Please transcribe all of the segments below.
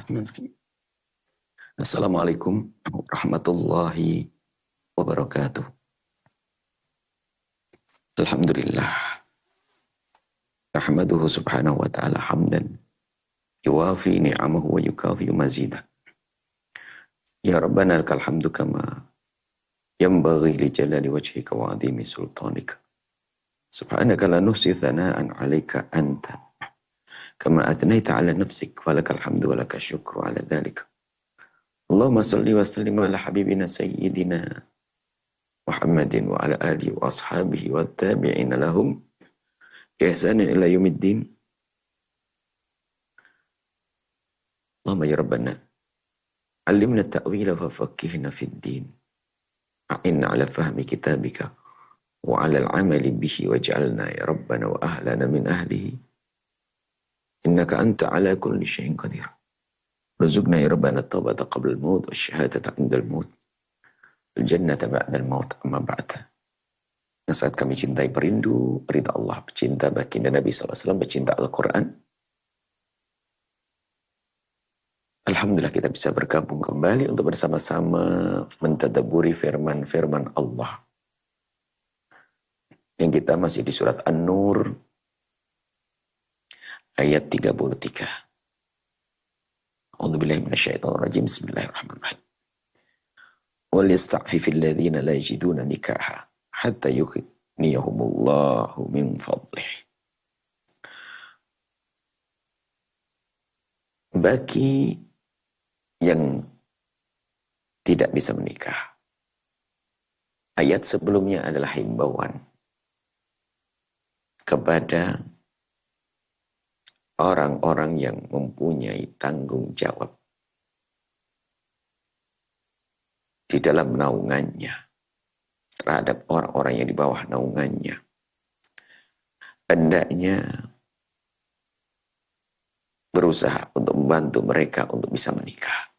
Bismillahirrahmanirrahim. Assalamualaikum warahmatullahi wabarakatuh. Alhamdulillah. Nahmaduhu subhanahu wa ta'ala hamdan. Yuwafi ni'amahu wa yukafi mazidah. Ya Rabbana lakal hamdu kama yanbaghi li jalali wajhika wa adhimi sultanika. Subhanaka la nuhsi thana'an 'alaika anta kama athnaita 'ala nafsik wa lakal hamdu wa lakal syukru 'ala dhalika. Allahumma salli wa sallim ala habibina sayyidina Muhammadin wa ala alihi wa ashabihi wa tabi'ina lahum ihsanin ila yaumiddin. Allahumma ya Rabbana allimna ta'wila wa faqihna fid din. A'inna ala fahmi kitabika wa ala al-amali bihi waj'alna ya Rabbana wa ahlana min ahlihi. Innaka anta ala kulli syai'in qadir. Rizukna ya Rabbana taubata qabla al-maut wa syahadata inda al-maut. Al-jannata ba'da al-maut amma ba'da. Saat kami cintai perindu, ridha Allah, pecinta baginda Nabi SAW, pecinta Al-Quran. Alhamdulillah kita bisa bergabung kembali untuk bersama-sama mentadaburi firman-firman Allah. Yang kita masih di surat An-Nur, ayat 33. A'udzubillahi minasyaitonirrajim. Bismillahirrahmanirrahim. Wal yasta'fifil ladzina la yajiduna nikaha hatta yughniyahumullahu min fadlih. Bagi yang tidak bisa menikah, ayat sebelumnya adalah himbauan kepada orang-orang yang mempunyai tanggung jawab di dalam naungannya terhadap orang-orang yang di bawah naungannya. Hendaknya berusaha untuk membantu mereka untuk bisa menikah.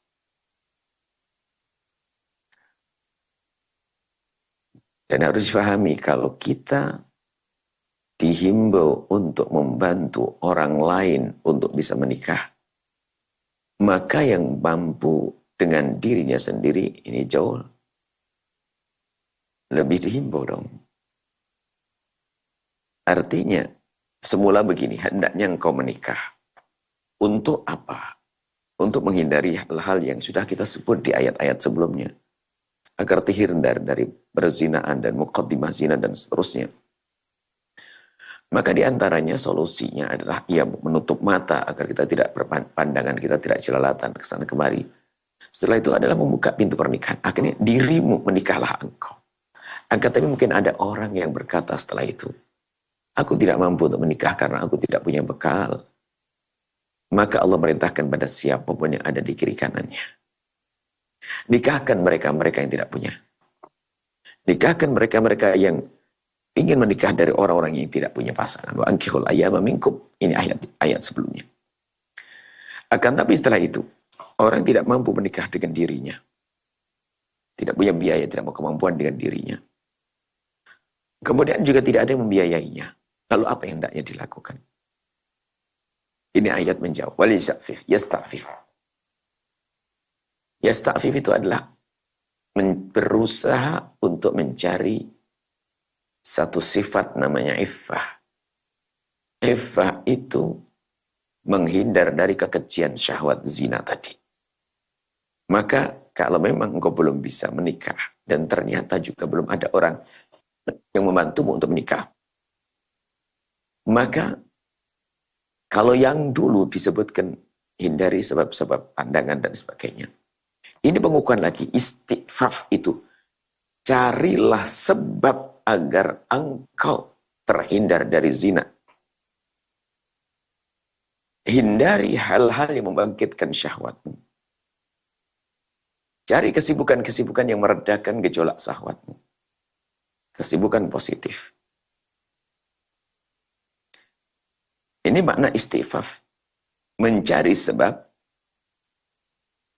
Dan harus difahami kalau kita dihimbau untuk membantu orang lain untuk bisa menikah, maka yang mampu dengan dirinya sendiri ini jauh lebih dihimbau dong. Artinya, semula begini, hendaknya engkau menikah. Untuk apa? Untuk menghindari hal-hal yang sudah kita sebut di ayat-ayat sebelumnya. Agar terhindar dari berzinaan dan muqaddimah zina dan seterusnya. Maka di antaranya solusinya adalah ia menutup mata agar kita tidak berpandangan, kita tidak jelalatan ke sana kemari. Setelah itu adalah membuka pintu pernikahan. Akhirnya dirimu menikahlah engkau. Akan tapi mungkin ada orang yang berkata setelah itu, aku tidak mampu untuk menikah karena aku tidak punya bekal. Maka Allah merintahkan pada siapapun yang ada di kiri kanannya. Nikahkan mereka-mereka yang tidak punya. Nikahkan mereka-mereka yang ingin menikah dari orang-orang yang tidak punya pasangan. Wa ankihul ayyama minkum. Ini ayat sebelumnya. Akan tapi setelah itu, orang tidak mampu menikah dengan dirinya. Tidak punya biaya, tidak mau kemampuan dengan dirinya. Kemudian juga tidak ada yang membiayainya. Lalu apa yang hendaknya dilakukan? Ini ayat menjawab. Wal yasta'fif. Yasta'fif itu adalah berusaha untuk mencari satu sifat namanya iffah. Iffah itu menghindar dari kekejian syahwat zina tadi. Maka kalau memang engkau belum bisa menikah dan ternyata juga belum ada orang yang membantumu untuk menikah, maka kalau yang dulu disebutkan hindari sebab-sebab pandangan dan sebagainya, ini pengukuhan lagi istifaf itu. Carilah sebab agar engkau terhindar dari zina. Hindari hal-hal yang membangkitkan syahwatmu. Cari kesibukan-kesibukan yang meredakan gejolak syahwatmu. Kesibukan positif. Ini makna istifaf. Mencari sebab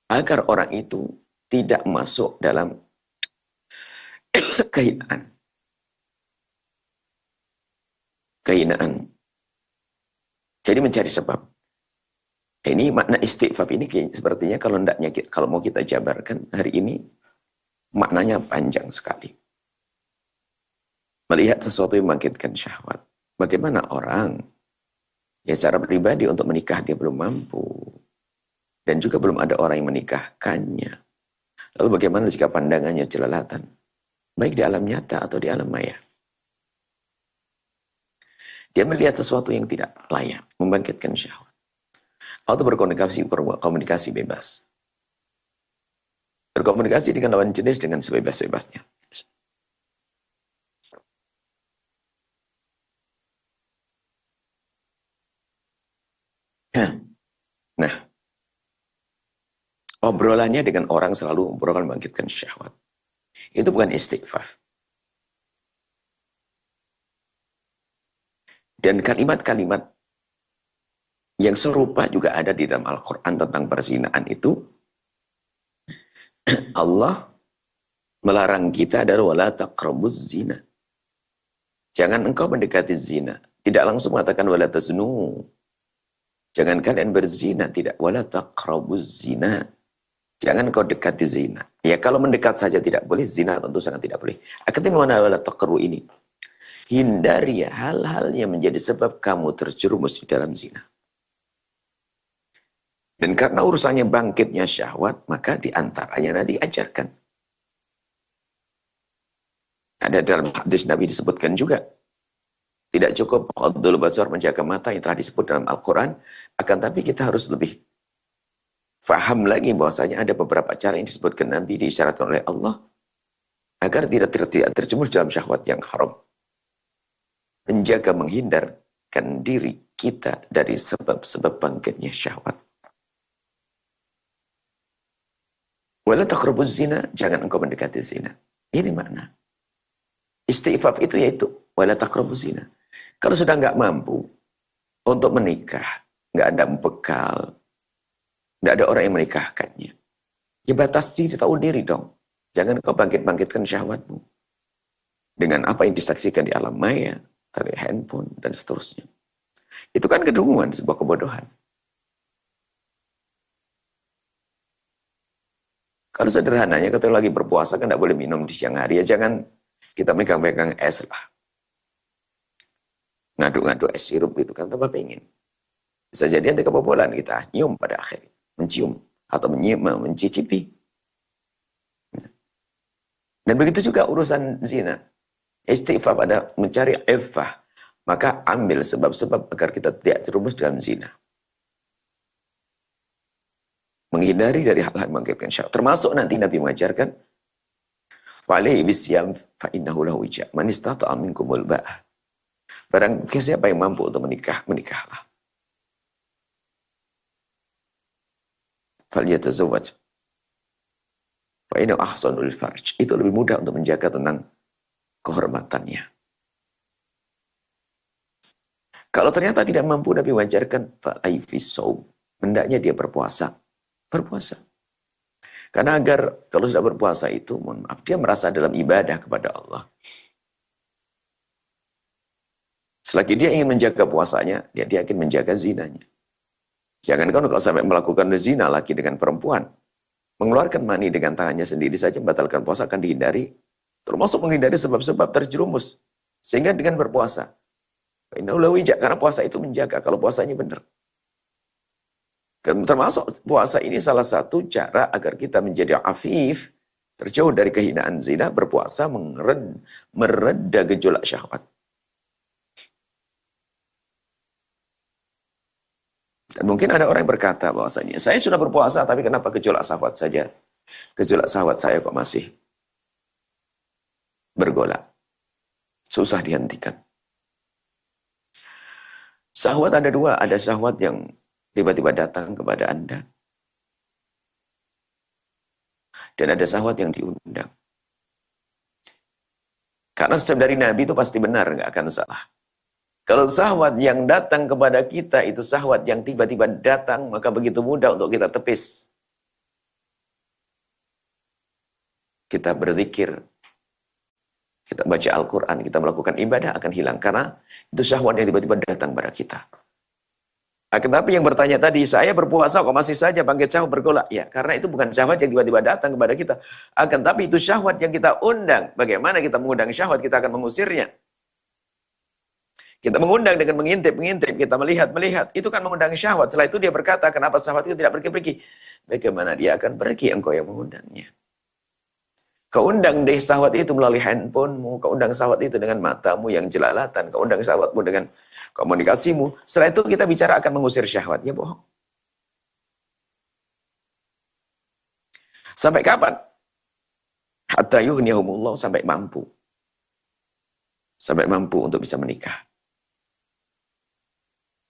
agar orang itu tidak masuk dalam kehinaan. Kehinaan. Jadi mencari sebab. Ini makna istighfar ini sepertinya kalau mau kita jabarkan hari ini maknanya panjang sekali. Melihat sesuatu yang membangkitkan syahwat. Bagaimana orang yang secara pribadi untuk menikah dia belum mampu. Dan juga belum ada orang yang menikahkannya. Lalu bagaimana jika pandangannya jelalatan? Baik di alam nyata atau di alam maya. Dia melihat sesuatu yang tidak layak. Membangkitkan syahwat. Atau berkomunikasi bebas. Berkomunikasi dengan lawan jenis dengan sebebas-bebasnya. Nah, obrolannya dengan orang selalu obrolan membangkitkan syahwat. Itu bukan istighfar. Dan kalimat-kalimat yang serupa juga ada di dalam Al-Quran tentang perzinaan itu. Allah melarang kita adalah wala taqrabuz zina. Jangan engkau mendekati zina. Tidak langsung mengatakan wala taznu. Jangan kalian berzina, tidak wala taqrabuz zina. Jangan kau dekati zina. Ya kalau mendekat saja tidak boleh, zina tentu sangat tidak boleh. Akhirnya mana wala taqrabu ini? Hindari hal-hal yang menjadi sebab kamu terjerumus di dalam zina. Dan karena urusannya bangkitnya syahwat, maka diantaranya nanti diajarkan. Ada dalam hadis Nabi disebutkan juga. Tidak cukup ghaddul basar, menjaga mata yang telah disebut dalam Al-Quran. Akan tapi kita harus lebih faham lagi bahwasanya ada beberapa cara yang disebutkan Nabi diisyaratkan oleh Allah. Agar tidak terjerumus dalam syahwat yang haram. Menjaga, menghindarkan diri kita dari sebab-sebab bangkitnya syahwat. Wala taqrabuz zina, jangan engkau mendekati zina. Ini makna. Istighfar itu yaitu wala taqrabuz zina. Kalau sudah nggak mampu untuk menikah, nggak ada bekal, nggak ada orang yang menikahkannya, ya batas diri, tahu diri dong. Jangan engkau bangkitkan syahwatmu dengan apa yang disaksikan di alam maya, dari handphone dan seterusnya. Itu kan kedunguan, sebuah kebodohan. Kalau sederhananya kita lagi berpuasa kan tidak boleh minum di siang hari, ya jangan kita megang-megang es lah. Ngaduk-ngaduk es sirup itu kan tambah pengen. Bisa jadi nanti kebobolan kita nyium pada akhirnya. Mencium atau mencicipi. Dan begitu juga urusan zina. Istighfar pada mencari iffah. Maka ambil sebab-sebab agar kita tidak terjerumus dalam zina. Menghindari dari hal-hal membangkitkan syahwat. Termasuk nanti Nabi mengajarkan wa'alaihi bisyam fa'innahu lahu wija. Man istata'a minkumul ba'ah. Barang siapa yang mampu untuk menikah, menikahlah. Falyatazawwaj. Fa'innahu ahsanul farj. Itu lebih mudah untuk menjaga tentang kehormatannya. Kalau ternyata tidak mampu, Nabi mengajarkan fa'aifis saum. Hendaknya dia berpuasa. Berpuasa. Karena agar kalau sudah berpuasa itu, mohon maaf, dia merasa dalam ibadah kepada Allah. Selagi dia ingin menjaga puasanya, dia akan menjaga zinanya. Jangan kalau sampai melakukan zina laki dengan perempuan, mengeluarkan mani dengan tangannya sendiri saja, membatalkan puasa akan dihindari, termasuk menghindari sebab-sebab terjerumus. Sehingga dengan berpuasa, karena puasa itu menjaga, kalau puasanya benar. Termasuk puasa ini salah satu cara agar kita menjadi afif, terjauh dari kehinaan zina, berpuasa mereda gejolak syahwat. Dan mungkin ada orang yang berkata bahwasanya, saya sudah berpuasa tapi kenapa gejolak syahwat saja? Gejolak syahwat saya kok masih bergolak. Susah dihentikan. Syahwat ada dua, ada syahwat yang tiba-tiba datang kepada Anda. Dan ada syahwat yang diundang. Karena setiap dari Nabi itu pasti benar, nggak akan salah. Kalau syahwat yang datang kepada kita itu syahwat yang tiba-tiba datang, maka begitu mudah untuk kita tepis. Kita berzikir, kita baca Al-Quran, kita melakukan ibadah akan hilang. Karena itu syahwat yang tiba-tiba datang pada kita. Akan tapi yang bertanya tadi, saya berpuasa kok masih saja bangkit syahwat bergolak. Ya, karena itu bukan syahwat yang tiba-tiba datang kepada kita. Akan tapi itu syahwat yang kita undang. Bagaimana kita mengundang syahwat, kita akan mengusirnya. Kita mengundang dengan mengintip, kita melihat. Itu kan mengundang syahwat. Setelah itu dia berkata, kenapa syahwat itu tidak pergi-pergi? Bagaimana dia akan pergi, engkau yang mengundangnya. Kau undang deh syahwat itu melalui handphonemu, kau undang syahwat itu dengan matamu yang jelalatan, kau undang syahwatmu dengan komunikasimu. Setelah itu kita bicara akan mengusir syahwat. Ya bohong. Sampai kapan? Hatta yughniyahumullah, sampai mampu. Sampai mampu untuk bisa menikah.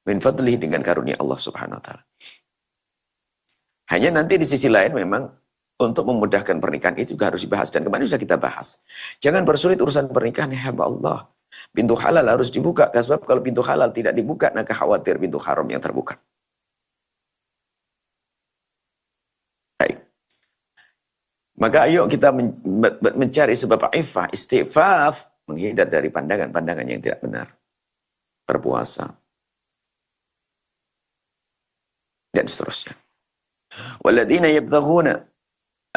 Min fadlih, dengan karunia Allah Subhanahu wa taala. Hanya nanti di sisi lain memang untuk memudahkan pernikahan itu juga harus dibahas. Dan kemarin sudah kita bahas. Jangan bersulit urusan pernikahan, ya hamba Allah. Pintu halal harus dibuka. Sebab kalau pintu halal tidak dibuka, maka khawatir pintu haram yang terbuka. Baik. Maka ayo kita mencari sebab ifah, istifaf, menghindar dari pandangan-pandangan yang tidak benar. Berpuasa. Dan seterusnya. Walladzina yabtaghuna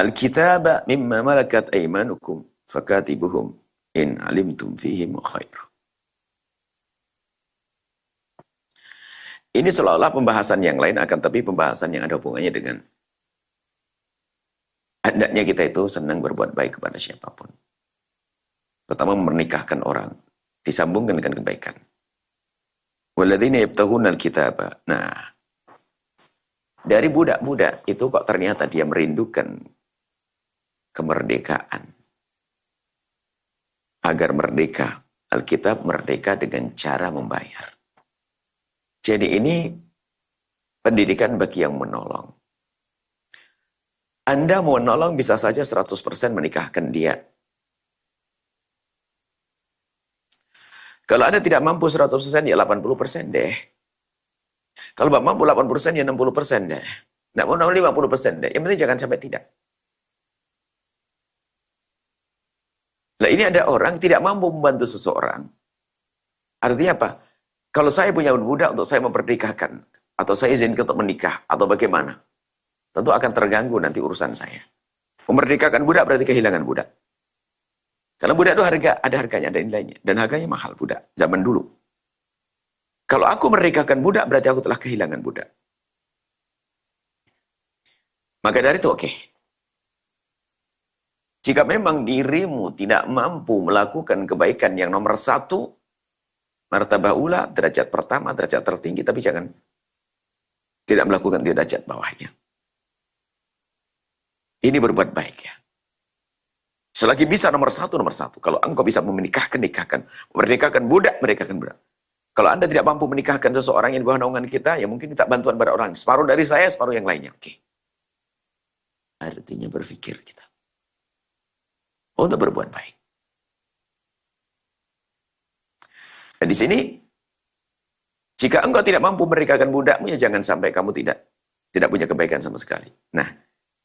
al-kitaba mimma malakat aymanukum fakatibuhum in alimtum fihim khair. Ini seolah-olah pembahasan yang lain, akan tapi pembahasan yang ada hubungannya dengan hendaknya kita itu senang berbuat baik kepada siapapun. Pertama, menikahkan orang, disambungkan dengan kebaikan. Walladzina yabtaghuna al-kitaba. Nah, dari budak-budak itu kok ternyata dia merindukan kemerdekaan. Agar merdeka, Alkitab merdeka dengan cara membayar. Jadi ini pendidikan bagi yang menolong. Anda mau menolong bisa saja 100% menikahkan dia. Kalau Anda tidak mampu 100%, ya 80% deh. Kalau mampu 80%, ya 60% deh. Nggak mau 50% deh. Yang penting jangan sampai tidak. Nah, ini ada orang tidak mampu membantu seseorang. Artinya apa? Kalau saya punya budak untuk saya memperdekakan, atau saya izinkan untuk menikah, atau bagaimana? Tentu akan terganggu nanti urusan saya. Memerdekakan budak berarti kehilangan budak. Karena budak itu ada harganya, ada nilainya. Dan harganya mahal budak, zaman dulu. Kalau aku merdekakan budak, berarti aku telah kehilangan budak. Maka dari itu, oke. Jika memang dirimu tidak mampu melakukan kebaikan yang nomor 1, martabah ula, derajat pertama, derajat tertinggi, tapi jangan tidak melakukan derajat bawahnya. Ini berbuat baik ya. Selagi bisa nomor 1, nomor 1. Kalau engkau bisa menikahkan, nikahkan. Memerdekakan budak, merdekakan budak. Kalau Anda tidak mampu menikahkan seseorang yang di bawah naungan kita, ya mungkin minta bantuan pada orang. Separuh dari saya, separuh yang lainnya. Oke. Artinya berpikir kita untuk berbuat baik. Dan di sini, jika engkau tidak mampu memerdekakan budakmu, ya jangan sampai kamu tidak punya kebaikan sama sekali. Nah,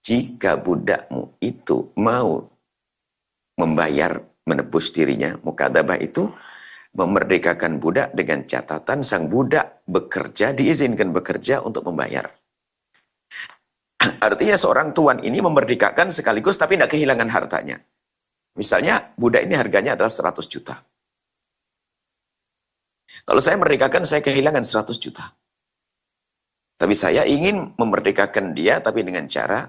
jika budakmu itu mau membayar, menebus dirinya, mukadabah itu memerdekakan budak dengan catatan sang budak bekerja, diizinkan bekerja untuk membayar. Artinya seorang tuan ini memerdekakan sekaligus tapi tidak kehilangan hartanya. Misalnya budak ini harganya adalah 100 juta. Kalau saya merdekakan, saya kehilangan 100 juta. Tapi saya ingin memerdekakan dia tapi dengan cara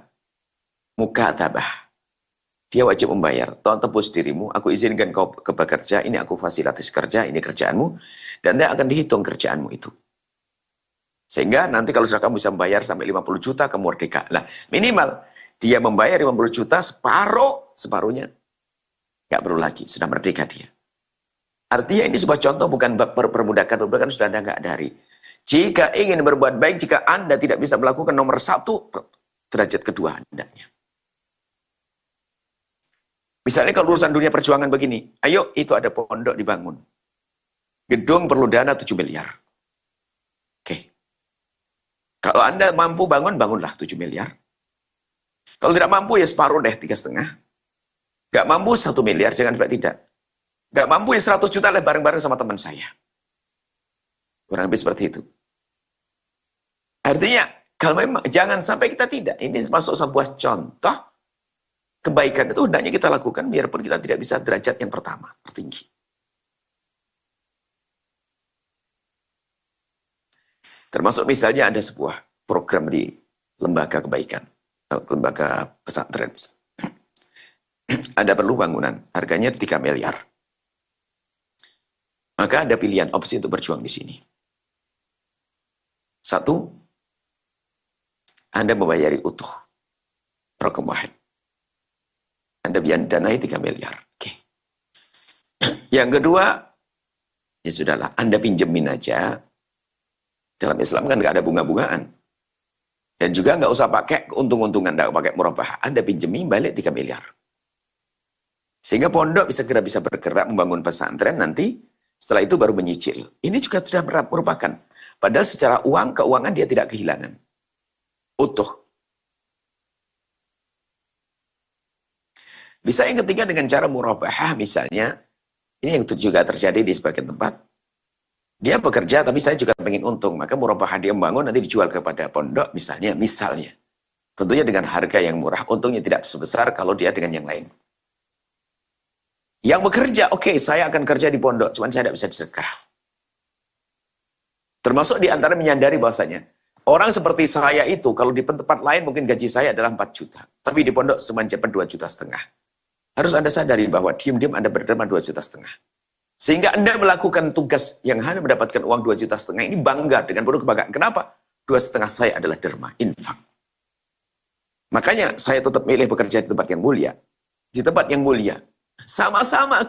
mukatabah. Dia wajib membayar. Tolong tebus dirimu, aku izinkan kau bekerja, ini aku fasilitas kerja, ini kerjaanmu, dan dia akan dihitung kerjaanmu itu. Sehingga nanti kalau sudah kamu bisa membayar sampai 50 juta, kamu merdeka. Nah, minimal dia membayar 50 juta, separuhnya nggak perlu lagi, sudah merdeka dia. Artinya ini sebuah contoh, bukan perbudakan sudah Anda nggak dari. Jika ingin berbuat baik, jika Anda tidak bisa melakukan nomor 1, derajat kedua hendaknya. Misalnya kalau urusan dunia perjuangan begini, ayo itu ada pondok dibangun. Gedung perlu dana 7 miliar. Oke. Kalau Anda mampu bangun, bangunlah 7 miliar. Kalau tidak mampu, ya separuh deh, 3,5. Gak mampu 1 miliar, jangan sampai tidak. Gak mampu ya 100 juta lah bareng-bareng sama teman saya. Kurang lebih seperti itu. Artinya, kalau memang jangan sampai kita tidak. Ini termasuk sebuah contoh kebaikan itu hendaknya kita lakukan biarpun kita tidak bisa derajat yang pertama, tertinggi. Termasuk misalnya ada sebuah program di lembaga kebaikan, lembaga pesantren. Ada perlu bangunan, harganya 3 miliar. Maka ada pilihan opsi untuk berjuang di sini. Satu, Anda membayari utuh rokam wahid. Anda danai 3 miliar. Oke. Yang kedua, ya sudahlah, Anda pinjemin aja. Dalam Islam kan nggak ada bunga-bungaan. Dan juga nggak usah pakai keuntung-untungan, nggak pakai murabah. Anda pinjemin balik 3 miliar. Sehingga pondok segera bisa bergerak membangun pesantren nanti, setelah itu baru menyicil. Ini juga sudah merupakan. Padahal secara keuangan dia tidak kehilangan. Utuh. Bisa yang ketiga dengan cara murabahah misalnya. Ini yang juga terjadi di sebagian tempat. Dia bekerja tapi saya juga pengen untung. Maka murabahah dia membangun nanti dijual kepada pondok misalnya. Tentunya dengan harga yang murah. Untungnya tidak sebesar kalau dia dengan yang lain. Yang bekerja, oke, saya akan kerja di pondok, cuman saya tidak bisa disedekah. Termasuk di antara menyadari bahwasanya orang seperti saya itu, kalau di tempat lain mungkin gaji saya adalah 4 juta. Tapi di pondok cuma dapat 2,5 juta. Harus Anda sadari bahwa diam-diam Anda berderma 2,5 juta. Sehingga Anda melakukan tugas yang hanya mendapatkan uang 2,5 juta ini bangga dengan penuh kebanggaan. Kenapa? 2,5 saya adalah derma, infak. Makanya saya tetap milih bekerja di tempat yang mulia. Di tempat yang mulia. Sama-sama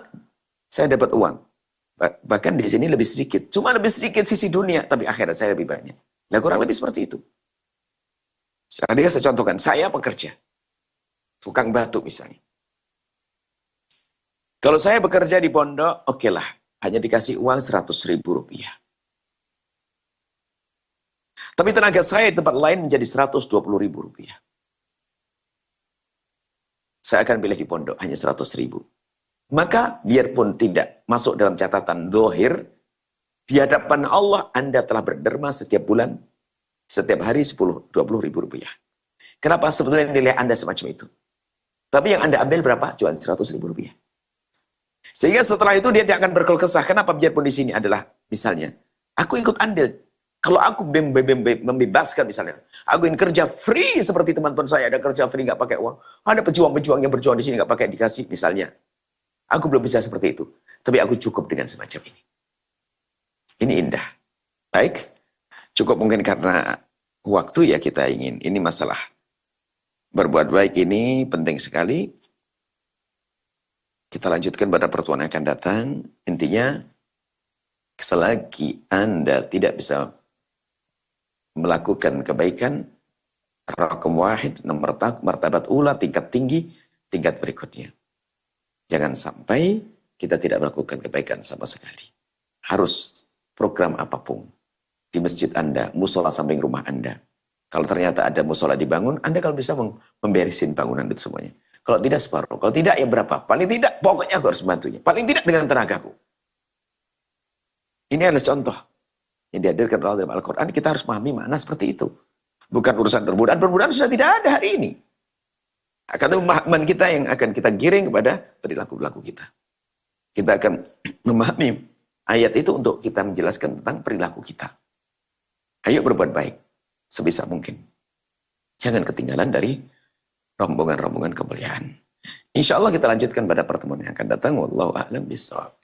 saya dapat uang. Bahkan di sini lebih sedikit. Cuma lebih sedikit sisi dunia, tapi akhirat saya lebih banyak. Nah, kurang lebih seperti itu. Sekarang saya contohkan, saya pekerja. Tukang batu misalnya. Kalau saya bekerja di pondok, oke lah. Hanya dikasih uang 100.000 rupiah. Tapi tenaga saya di tempat lain menjadi 120.000 rupiah. Saya akan pilih di pondok, hanya 100.000. Maka biarpun tidak masuk dalam catatan dohir, di hadapan Allah Anda telah berderma setiap bulan, setiap hari 10-20 ribu rupiah. Kenapa sebetulnya nilai Anda semacam itu? Tapi yang Anda ambil berapa? Cuma 100.000 rupiah. Sehingga setelah itu dia tidak akan berkeluh kesah. Kenapa biarpun di sini adalah misalnya, aku ikut andil. Kalau aku membebaskan misalnya, aku ingin kerja free seperti teman-teman saya, ada kerja free nggak pakai uang. Ada pejuang-pejuang yang berjuang di sini nggak pakai dikasih misalnya. Aku belum bisa seperti itu. Tapi aku cukup dengan semacam ini. Ini indah. Baik. Cukup mungkin karena waktu ya kita ingin. Ini masalah. Berbuat baik ini penting sekali. Kita lanjutkan pada pertemuan yang akan datang. Intinya, selagi Anda tidak bisa melakukan kebaikan, raqam wahid, nomor martabat ula, tingkat tinggi, tingkat berikutnya. Jangan sampai kita tidak melakukan kebaikan sama sekali. Harus program apapun. Di masjid Anda, musola samping rumah Anda. Kalau ternyata ada musola dibangun, Anda kalau bisa memberesin bangunan itu semuanya. Kalau tidak separuh, kalau tidak ya berapa? Paling tidak, pokoknya aku harus membantunya. Paling tidak dengan tenagaku. Ini adalah contoh yang dihadirkan oleh dalam Al-Quran. Kita harus memahami makna seperti itu. Bukan urusan perbudakan. Perbudakan sudah tidak ada hari ini. Akan pemahaman kita yang akan kita giring kepada perilaku-perilaku kita. Kita akan memahami ayat itu untuk kita menjelaskan tentang perilaku kita. Ayo berbuat baik sebisa mungkin. Jangan ketinggalan dari rombongan-rombongan kemuliaan. Insya Allah kita lanjutkan pada pertemuan yang akan datang. Wallahu a'lam bishawab.